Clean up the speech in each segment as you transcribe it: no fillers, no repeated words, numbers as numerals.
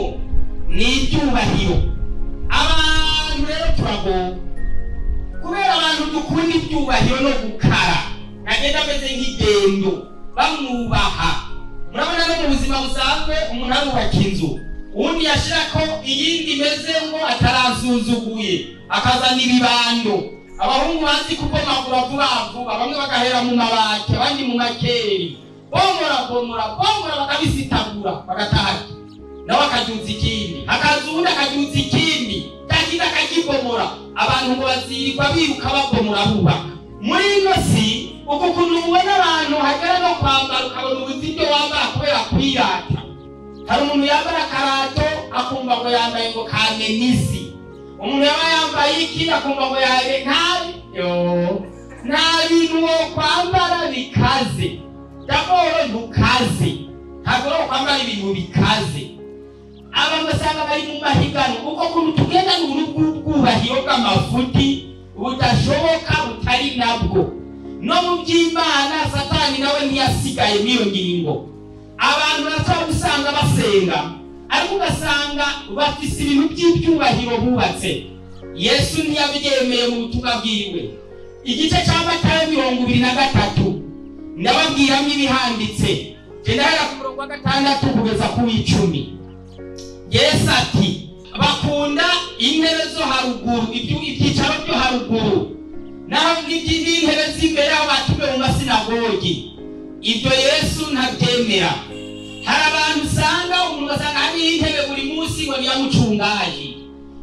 turimo ni ibyubahiro. Abantu rero turagowe kubera abantu dukunda ibyubahiro no gukara, agenda ameze nk'idendo bamwubaha. Murabona no mu buzima busanzwe umuntu arubaka inzu, ubundi yashirako iyindi imeze ngo atarazuzuguye, akazana ibibando. Abahungu bazi kubomagura vuba vuba, bamwe bagahera mu mabati abandi mu makeri, bomora bakabisitagura bagataha, nawe akajuza ikindi, akazundi akajuza ikindi, cyangwa akakibomora. Abantu ngo bazirirwa biruka babomora bubaka. Muri ino si uko kuntu mubona abantu hagera no kwambara ukabona ubuzibyo wambara kubera kwirata. Hari umuntu yambara karato akumva ngo yambaye ngo kamenisi, umuntu yaba yambaye iki akumva ngo yaje ntabi. Nta bintu wo kwambara bikaze, daboro ntukaze, ntabwo kwambara ibintu bikaze. Abantu basanga bari mu mahigano uko kuntu tugenda n'ubwubahiro bw'amafuti budashoboka butari nabwo. No mu by'Imana Satani nawe ntiyasigaye n'iyo ngingo. Abantu batagusanga basenga ariko ugasanga bafise ibintu by'ibyubahiro bubatse. Yesu ntiyabyemeye mu butumwa bwiwe. Igice cya Matayo 23 ndababwiramo ibihanditse, gendera ku murongo wa 6 kugeza ku 10. Yesu ati bakunda intebe zo haruguru, ibyicaro byo haruguru, naho n'intebe z'imbere aho batume mu masinagogi. Ibyo Yesu ntabyemera. Hari abantu usanga umuntu asanga hari intebe buri munsi ngo niyamucungaje,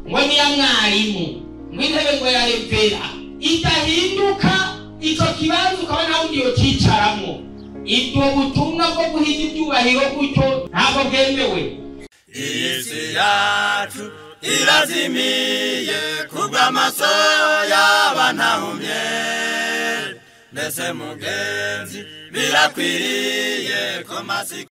ngo niya mwarimu, ngo intebe ngo ya revera, itahinduka icyo kibanza ukaba nawe ndiyo cyicaramo. Ibyo butumwa bwo guhiga ibyubahiro gutyo ntabwo bwemewe. Isi yacu irazimiye kubw'amaso y'abantahumye, mbese mugenzi birakwiriye ko